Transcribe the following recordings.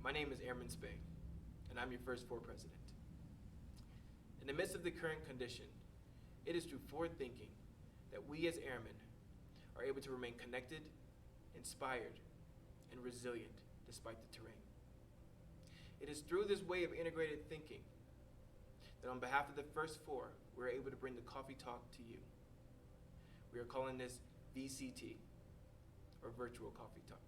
My name is Airman Spain, and I'm your first forward president. In the midst of the current condition, it is through forward thinking that we as airmen are able to remain connected, inspired, and resilient despite the terrain. It is through this way of integrated thinking that on behalf of the First Four, we're able to bring the coffee talk to you. We are calling this VCT, or Virtual Coffee Talk.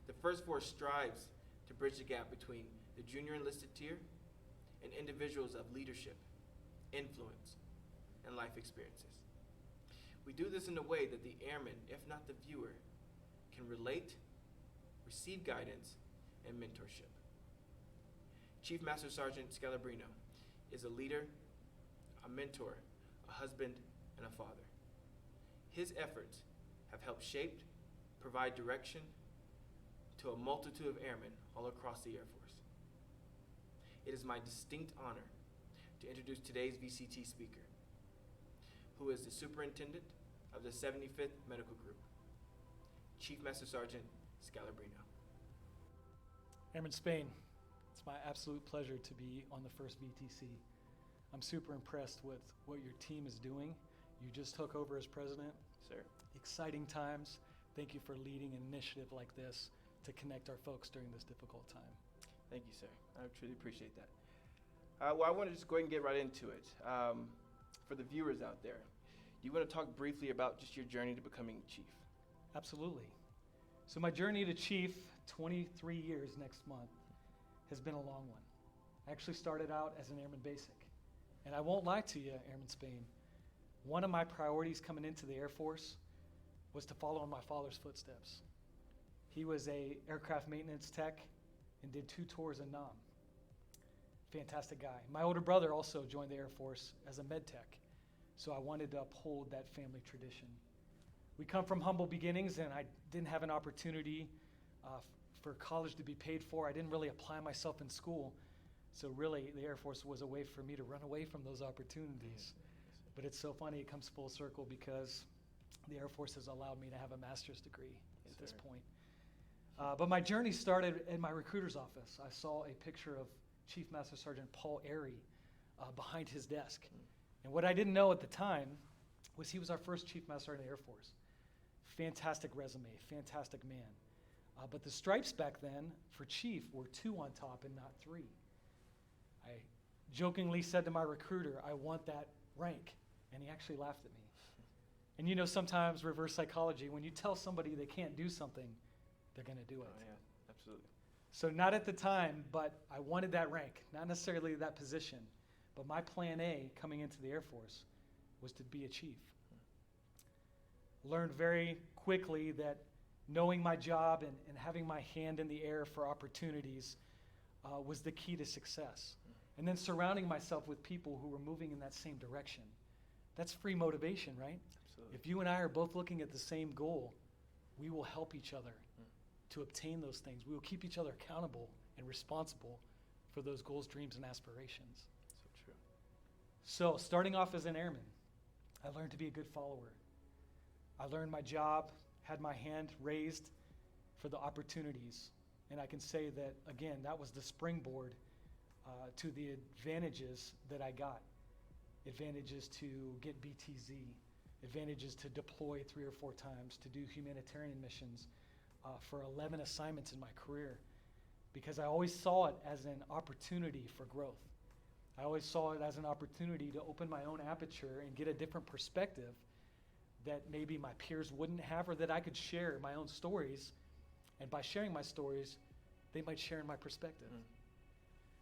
The First Four strives to bridge the gap between the junior enlisted tier and individuals of leadership, influence, and life experiences. We do this in a way that the airman, if not the viewer, can relate, receive guidance, and mentorship. Chief Master Sergeant Scalambrino is a leader, a mentor, a husband, and a father. His efforts have helped shape, provide direction to a multitude of airmen all across the Air Force. It is my distinct honor to introduce today's VCT speaker, who is the Superintendent of the 75th Medical Group, Chief Master Sergeant Scalambrino. Airman Spain, it's my absolute pleasure to be on the first VTC. I'm super impressed with what your team is doing. You just took over as president. Sir. Exciting times. Thank you for leading an initiative like this to connect our folks during this difficult time. Thank you, sir. I truly appreciate that. Well, I want to just go ahead and get right into it. For the viewers out there, do you want to talk briefly about just your journey to becoming chief? Absolutely. So my journey to chief, 23 years next month, has been a long one. I actually started out as an Airman Basic. And I won't lie to you, Airman Spain, one of my priorities coming into the Air Force was to follow in my father's footsteps. He was a aircraft maintenance tech and did 2 tours in Nam. Fantastic guy. My older brother also joined the Air Force as a med tech, so I wanted to uphold that family tradition. We come from humble beginnings, and I didn't have an opportunity for college to be paid for. I didn't really apply myself in school, so really the Air Force was a way for me to run away from those opportunities. But it's so funny, it comes full circle because the Air Force has allowed me to have a master's degree at this point. But my journey started in my recruiter's office. I saw a picture of Chief Master Sergeant Paul Airy behind his desk. And what I didn't know at the time was he was our first Chief Master Sergeant in the Air Force. Fantastic resume, fantastic man. But the stripes back then for chief were 2 on top and not 3. I jokingly said to my recruiter, I want that rank. And he actually laughed at me. And you know, sometimes reverse psychology, when you tell somebody they can't do something, they're going to do it. Oh, yeah, absolutely. So not at the time, but I wanted that rank, not necessarily that position. But my plan A coming into the Air Force was to be a chief. Learned very quickly that knowing my job and having my hand in the air for opportunities was the key to success. And then surrounding myself with people who were moving in that same direction. That's free motivation, right? Absolutely. If you and I are both looking at the same goal, we will help each other to obtain those things. We will keep each other accountable and responsible for those goals, dreams, and aspirations. So true. So starting off as an airman, I learned to be a good follower. I learned my job, had my hand raised for the opportunities. And I can say that, again, that was the springboard to the advantages that I got. Advantages to get BTZ, advantages to deploy 3 or 4 times, to do humanitarian missions for 11 assignments in my career, because I always saw it as an opportunity for growth. I always saw it as an opportunity to open my own aperture and get a different perspective that maybe my peers wouldn't have, or that I could share my own stories, and by sharing my stories, they might share in my perspective.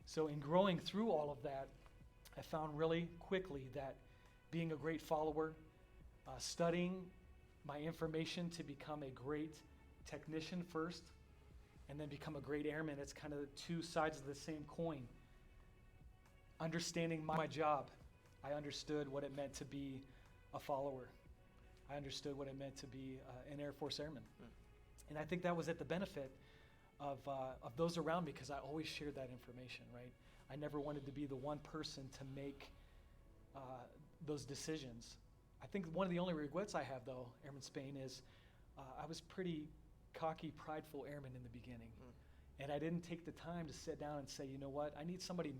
So in growing through all of that, I found really quickly that being a great follower, studying my information to become a great technician first, and then become a great airman, it's kind of 2 sides of the same coin. Understanding my job, I understood what it meant to be a follower. I understood what it meant to be an Air Force airman. And I think that was at the benefit of those around me, because I always shared that information, right? I never wanted to be the one person to make those decisions. I think one of the only regrets I have, though, Airman Spain, is I was pretty cocky, prideful airman in the beginning. And I didn't take the time to sit down and say, you know what, I need somebody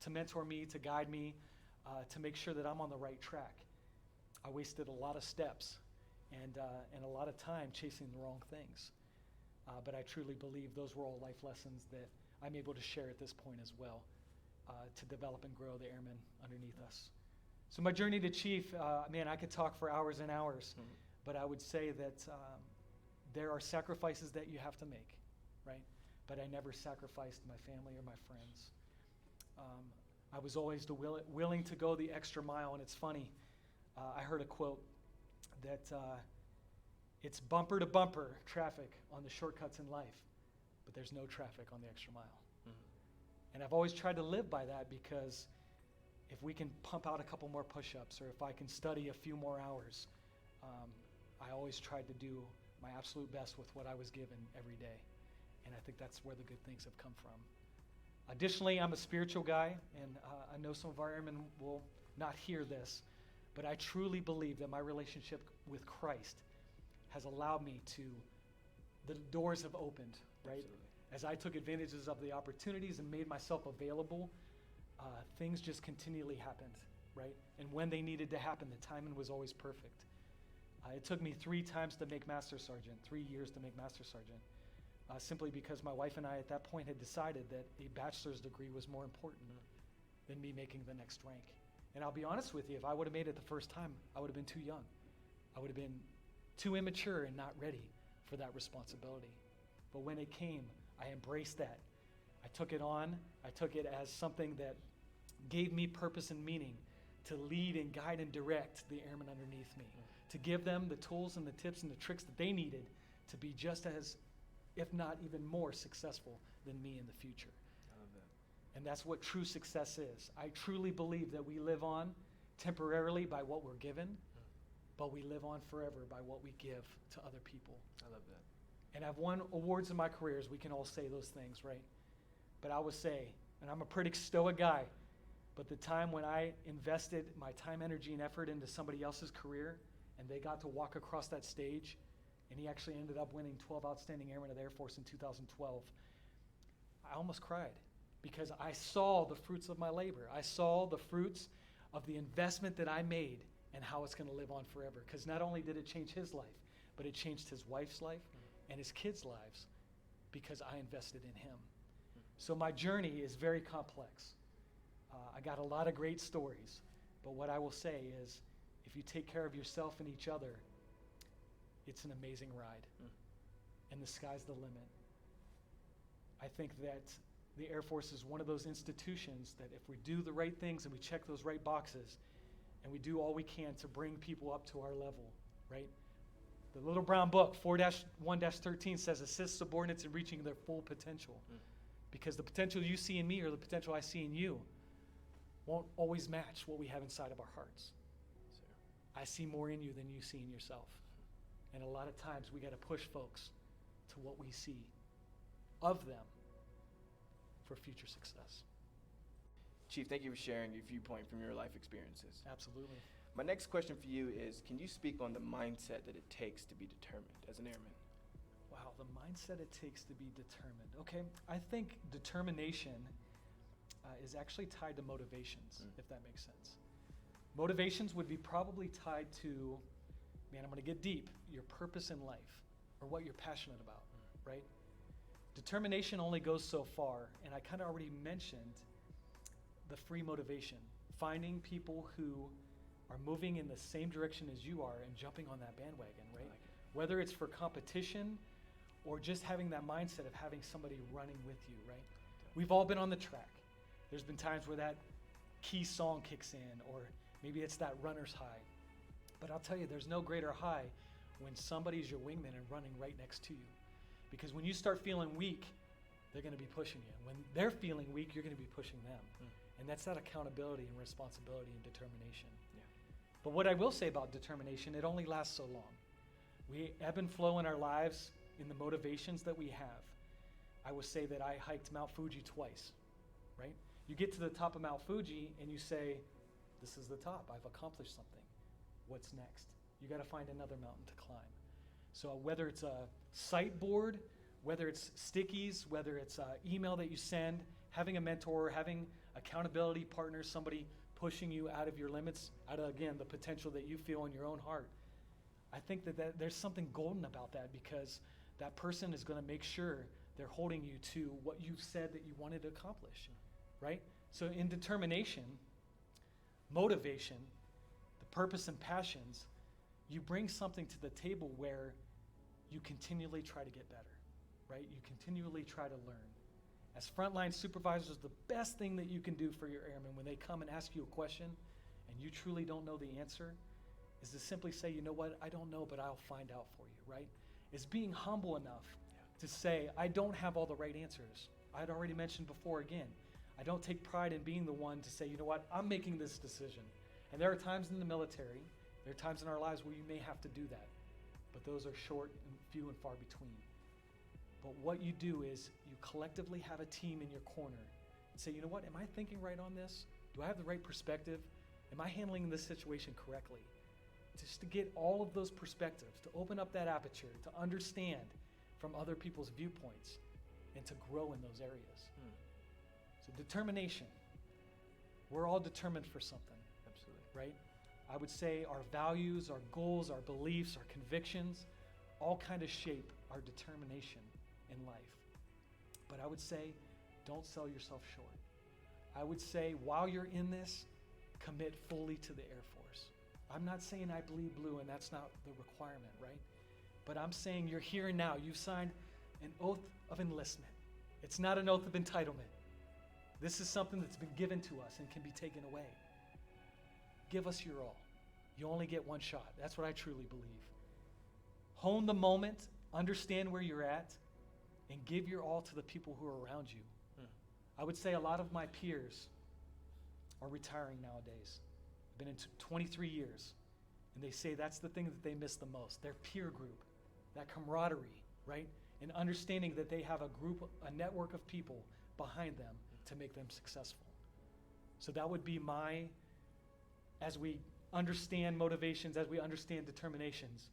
to mentor me, to guide me, to make sure that I'm on the right track. I wasted a lot of steps and a lot of time chasing the wrong things. But I truly believe those were all life lessons that I'm able to share at this point as well, to develop and grow the airmen underneath us. So my journey to chief, man, I could talk for hours and hours, but I would say that there are sacrifices that you have to make, right? But I never sacrificed my family or my friends. I was always willing to go the extra mile, and it's funny. I heard a quote that it's bumper to bumper traffic on the shortcuts in life, but there's no traffic on the extra mile. And I've always tried to live by that, because if we can pump out a couple more push-ups, or if I can study a few more hours, I always tried to do my absolute best with what I was given every day. And I think that's where the good things have come from. Additionally, I'm a spiritual guy, and I know some of our airmen will not hear this, but I truly believe that my relationship with Christ has allowed me to, the doors have opened, right? Absolutely. As I took advantages of the opportunities and made myself available, things just continually happened, right? And when they needed to happen, the timing was always perfect. It took me 3 times to make Master Sergeant, 3 years to make Master Sergeant, simply because my wife and I at that point had decided that a bachelor's degree was more important than me making the next rank. And I'll be honest with you, if I would have made it the first time, I would have been too young. I would have been too immature and not ready for that responsibility. But when it came, I embraced that. I took it on. I took it as something that gave me purpose and meaning to lead and guide and direct the airmen underneath me, to give them the tools and the tips and the tricks that they needed to be just as, if not even more, successful than me in the future. I love that. And that's what true success is. I truly believe that we live on temporarily by what we're given, but we live on forever by what we give to other people. I love that. And I've won awards in my careers. We can all say those things, right? But I would say, and I'm a pretty stoic guy, but the time when I invested my time, energy, and effort into somebody else's career, and they got to walk across that stage, and he actually ended up winning 12 Outstanding Airmen of the Air Force in 2012, I almost cried, because I saw the fruits of my labor. I saw the fruits of the investment that I made and how it's going to live on forever. Because not only did it change his life, but it changed his wife's life and his kids' lives, because I invested in him. So my journey is very complex. I got a lot of great stories, but what I will say is, if you take care of yourself and each other, it's an amazing ride, and the sky's the limit. I think that the Air Force is one of those institutions that if we do the right things and we check those right boxes, and we do all we can to bring people up to our level, right? The little brown book, 4-1-13, says assist subordinates in reaching their full potential. Because the potential you see in me or the potential I see in you won't always match what we have inside of our hearts. I see more in you than you see in yourself. And a lot of times we got to push folks to what we see of them for future success. Chief, thank you for sharing your viewpoint from your life experiences. Absolutely. My next question for you is, can you speak on the mindset that it takes to be determined as an airman? Wow, the mindset it takes to be determined. Okay, I think determination is actually tied to motivations, if that makes sense. Motivations would be probably tied to, man, I'm going to get deep, your purpose in life or what you're passionate about, right? Determination only goes so far, and I kind of already mentioned the free motivation, finding people who are moving in the same direction as you are and jumping on that bandwagon, right? I like it. Whether it's for competition or just having that mindset of having somebody running with you, right? We've all been on the track. There's been times where that key song kicks in, or maybe it's that runner's high. But I'll tell you, there's no greater high when somebody's your wingman and running right next to you. Because when you start feeling weak, they're going to be pushing you. When they're feeling weak, you're going to be pushing them. And that's that accountability and responsibility and determination. Yeah. But what I will say about determination, it only lasts so long. We ebb and flow in our lives in the motivations that we have. I will say that I hiked Mount Fuji twice, right? You get to the top of Mount Fuji and you say, this is the top, I've accomplished something. What's next? You got to find another mountain to climb. So whether it's a sight board whether it's stickies, whether it's email that you send, having a mentor, having accountability partners, somebody pushing you out of your limits, out of, again, the potential that you feel in your own heart. I think that there's something golden about that, because that person is going to make sure they're holding you to what you've said that you wanted to accomplish, right? So in determination, motivation, the purpose and passions, you bring something to the table where you continually try to get better, right? You continually try to learn. As frontline supervisors, the best thing that you can do for your airmen when they come and ask you a question and you truly don't know the answer is to simply say, you know what, I don't know, but I'll find out for you, right? Is being humble enough to say, I don't have all the right answers. I'd already mentioned before, again, I don't take pride in being the one to say, you know what, I'm making this decision. And there are times in the military, there are times in our lives where you may have to do that, but those are short and few and far between. But what you do is you collectively have a team in your corner and say, you know what, am I thinking right on this? Do I have the right perspective? Am I handling this situation correctly? Just to get all of those perspectives, to open up that aperture, to understand from other people's viewpoints, and to grow in those areas. So determination. We're all determined for something. Absolutely. Right? I would say our values, our goals, our beliefs, our convictions, all kind of shape our determination in life. But I would say, don't sell yourself short. I would say, while you're in this, commit fully to the Air Force. I'm not saying I bleed blue, and that's not the requirement, right? But I'm saying you're here and now. You've signed an oath of enlistment. It's not an oath of entitlement. This is something that's been given to us and can be taken away. Give us your all. You only get one shot. That's what I truly believe. Hone the moment, understand where you're at, and give your all to the people who are around you. I would say a lot of my peers are retiring nowadays. I've been in 23 years, and they say that's the thing that they miss the most, their peer group, that camaraderie, right? And understanding that they have a group, a network of people behind them to make them successful. So that would be as we understand motivations, as we understand determinations,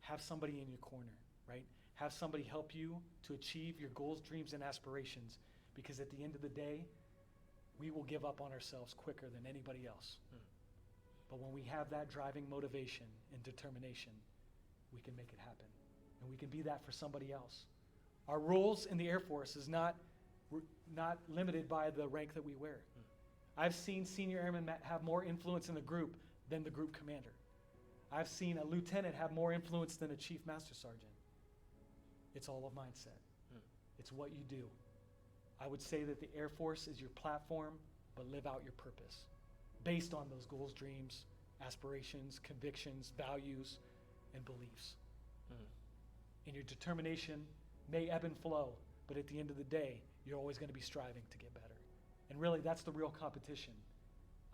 have somebody in your corner, right? Have somebody help you to achieve your goals, dreams, and aspirations, because at the end of the day, we will give up on ourselves quicker than anybody else. But when we have that driving motivation and determination, we can make it happen. And we can be that for somebody else. Our roles in the Air Force is not limited by the rank that we wear. I've seen senior airmen have more influence in the group than the group commander. I've seen a lieutenant have more influence than a chief master sergeant. It's all a mindset. It's what you do. I would say that the Air Force is your platform, but live out your purpose based on those goals, dreams, aspirations, convictions, values, and beliefs. And your determination may ebb and flow, but at the end of the day, you're always going to be striving to get better. And really, that's the real competition.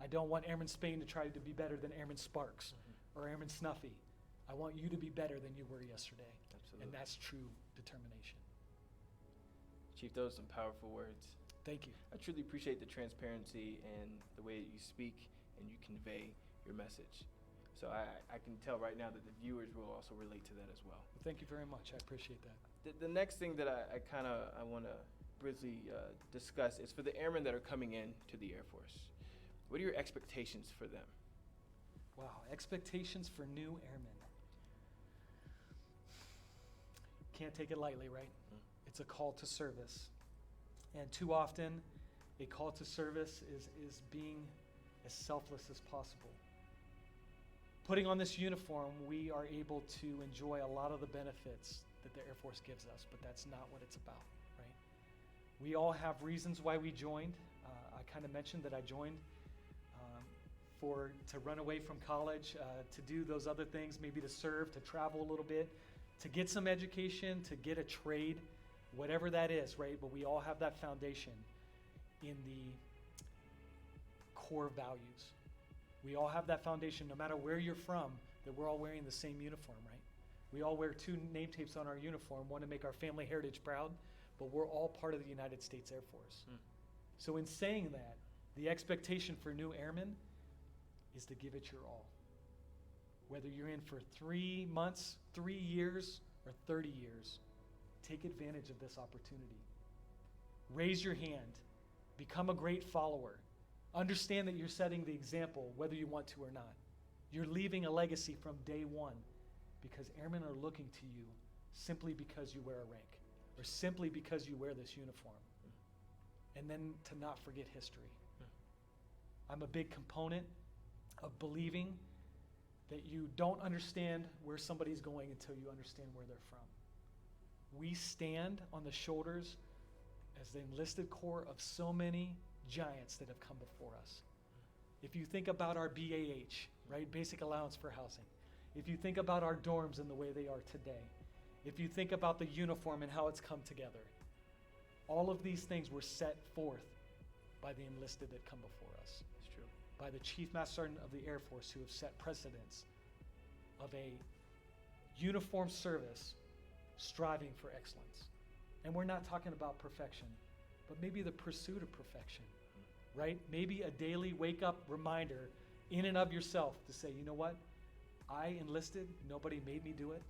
I don't want Airman Spain to try to be better than Airman Sparks or Airman Snuffy. I want you to be better than you were yesterday. Absolutely. And that's true determination. Chief, those are some powerful words. Thank you. I truly appreciate the transparency and the way that you speak and you convey your message. So I can tell right now that the viewers will also relate to that as well. Thank you very much. I appreciate that. The next thing that I want to briefly discuss is for the airmen that are coming in to the Air Force. What are your expectations for them? Wow, expectations for new airmen. Can't take it lightly, right? It's a call to service. And too often, a call to service is being as selfless as possible. Putting on this uniform, we are able to enjoy a lot of the benefits that the Air Force gives us, but that's not what it's about, right? We all have reasons why we joined. I kind of mentioned that I joined to run away from college, to do those other things, maybe to serve, to travel a little bit, to get some education, to get a trade, whatever that is, right? But we all have that foundation in the core values. We all have that foundation, no matter where you're from, that we're all wearing the same uniform, right? We all wear 2 name tapes on our uniform, one to make our family heritage proud, but we're all part of the United States Air Force. So in saying that, the expectation for new airmen is to give it your all. Whether you're in for 3 months, 3 years, or 30 years, take advantage of this opportunity. Raise your hand. Become a great follower. Understand that you're setting the example whether you want to or not. You're leaving a legacy from day one because airmen are looking to you simply because you wear a rank or simply because you wear this uniform. And then to not forget history. I'm a big component of believing that you don't understand where somebody's going until you understand where they're from. We stand on the shoulders as the enlisted corps of so many giants that have come before us. If you think about our BAH, right, basic allowance for housing, if you think about our dorms and the way they are today, if you think about the uniform and how it's come together, all of these things were set forth by the enlisted that come before us. It's true. By the Chief Master Sergeant of the Air Force who have set precedents of a uniform service striving for excellence. And we're not talking about perfection, but maybe the pursuit of perfection, right? Maybe a daily wake-up reminder in and of yourself to say, you know what? I enlisted, nobody made me do it.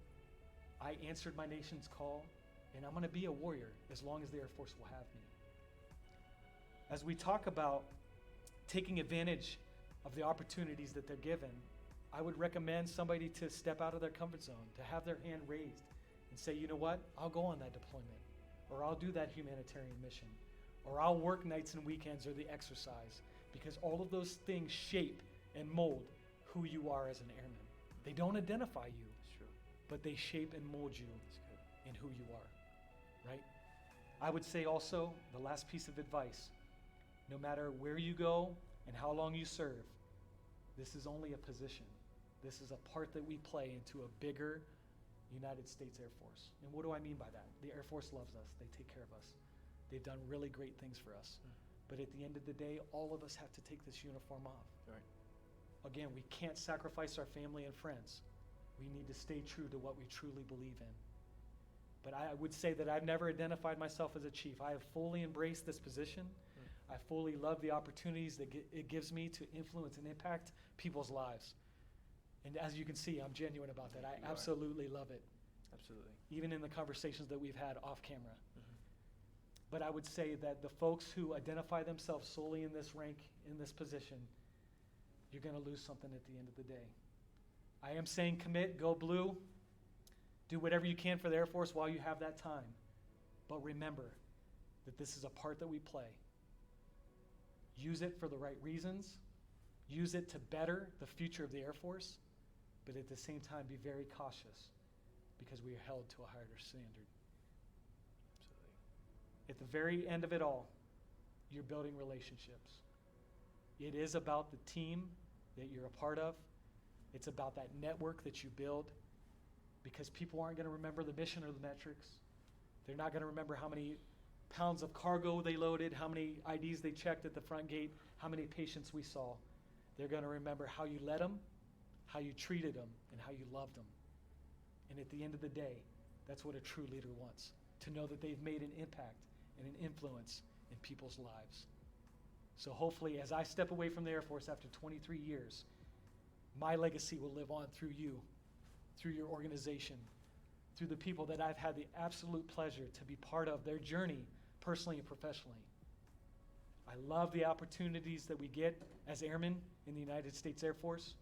I answered my nation's call, and I'm going to be a warrior as long as the Air Force will have me. As we talk about taking advantage of the opportunities that they're given, I would recommend somebody to step out of their comfort zone, to have their hand raised and say, you know what? I'll go on that deployment, or I'll do that humanitarian mission, or I'll work nights and weekends or the exercise, because all of those things shape and mold who you are as an airman. They don't identify you, but they shape and mold you in who you are, right? I would say also, the last piece of advice, no matter where you go and how long you serve, this is only a position. This is a part that we play into a bigger United States Air Force. And what do I mean by that? The Air Force loves us. They take care of us. They've done really great things for us. But at the end of the day, all of us have to take this uniform off. Right. Again, we can't sacrifice our family and friends. We need to stay true to what we truly believe in. But I would say that I've never identified myself as a chief. I have fully embraced this position. I fully love the opportunities that it gives me to influence and impact people's lives. And as you can see, I'm genuine about that. I absolutely love it. Absolutely. Even in the conversations that we've had off camera. But I would say that the folks who identify themselves solely in this rank, in this position, you're going to lose something at the end of the day. I am saying commit, go blue, do whatever you can for the Air Force while you have that time. But remember that this is a part that we play. Use it for the right reasons. Use it to better the future of the Air Force. But at the same time, be very cautious because we are held to a higher standard. Absolutely. At the very end of it all, you're building relationships. It is about the team that you're a part of. It's about that network that you build, because people aren't going to remember the mission or the metrics. They're not going to remember how many pounds of cargo they loaded, how many IDs they checked at the front gate, how many patients we saw. They're going to remember how you led them, how you treated them, and how you loved them. And at the end of the day, that's what a true leader wants, to know that they've made an impact and an influence in people's lives. So hopefully, as I step away from the Air Force after 23 years, my legacy will live on through you, through your organization, through the people that I've had the absolute pleasure to be part of their journey, personally and professionally. I love the opportunities that we get as airmen in the United States Air Force.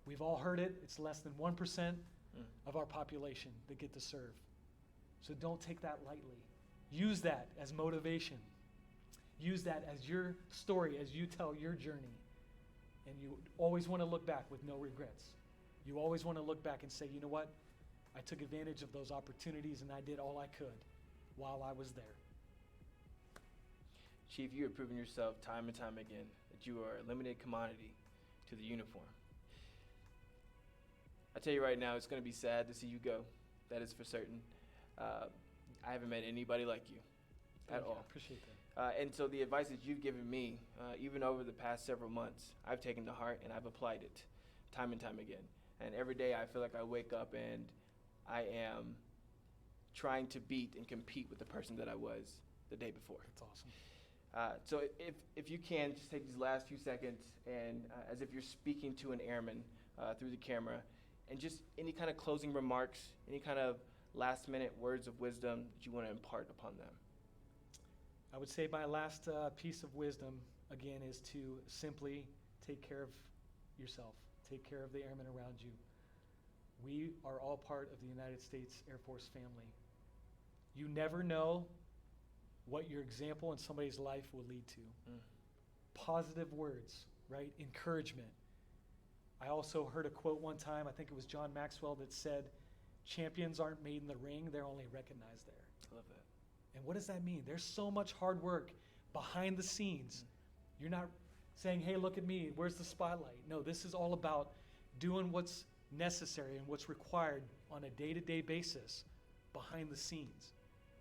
We've all heard it. It's less than 1% of our population that get to serve. So don't take that lightly. Use that as motivation. Use that as your story, as you tell your journey. And you always want to look back with no regrets. You always want to look back and say, you know what? I took advantage of those opportunities and I did all I could while I was there. Chief, you have proven yourself time and time again that you are a limited commodity to the uniform. I tell you right now, it's going to be sad to see you go. That is for certain. I haven't met anybody like you at all. I appreciate that. And so the advice that you've given me, even over the past several months, I've taken to heart and I've applied it time and time again. And every day I feel like I wake up and I am trying to beat and compete with the person that I was the day before. That's awesome. So if you can, just take these last few seconds and as if you're speaking to an airman through the camera, and just any kind of closing remarks, any kind of last-minute words of wisdom that you want to impart upon them? I would say my last piece of wisdom, again, is to simply take care of yourself. Take care of the airmen around you. We are all part of the United States Air Force family. You never know what your example in somebody's life will lead to. Positive words, right? Encouragement. I also heard a quote one time, I think it was John Maxwell, that said, champions aren't made in the ring, they're only recognized there. I love that. And what does that mean? There's so much hard work behind the scenes. You're not saying, hey, look at me, where's the spotlight? No, this is all about doing what's necessary and what's required on a day-to-day basis behind the scenes.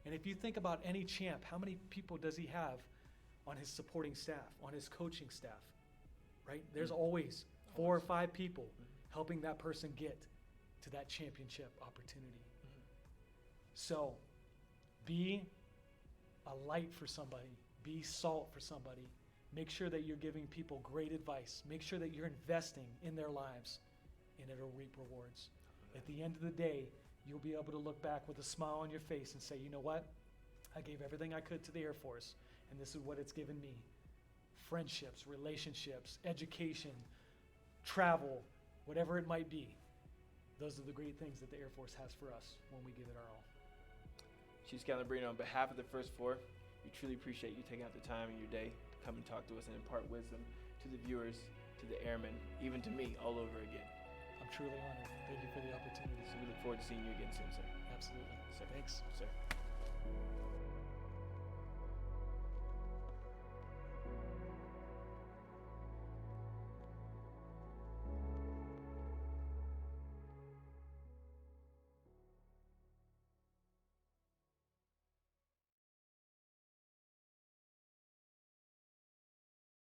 And if you think about any champ, how many people does he have on his supporting staff, on his coaching staff, right? There's always 4 or 5 people helping that person get to that championship opportunity. So be a light for somebody, be salt for somebody. Make sure that you're giving people great advice. Make sure that you're investing in their lives, and it'll reap rewards. At the end of the day, you'll be able to look back with a smile on your face and say, you know what? I gave everything I could to the Air Force, and this is what it's given me. Friendships, relationships, education, travel, whatever it might be. Those are the great things that the Air Force has for us when we give it our all. Chief Scalambrino, on behalf of the First Four, we truly appreciate you taking out the time in your day to come and talk to us and impart wisdom to the viewers, to the airmen, even to me all over again. I'm truly honored. Thank you for the opportunity. So we look forward to seeing you again soon, sir. Absolutely. Sir. Thanks. Sir.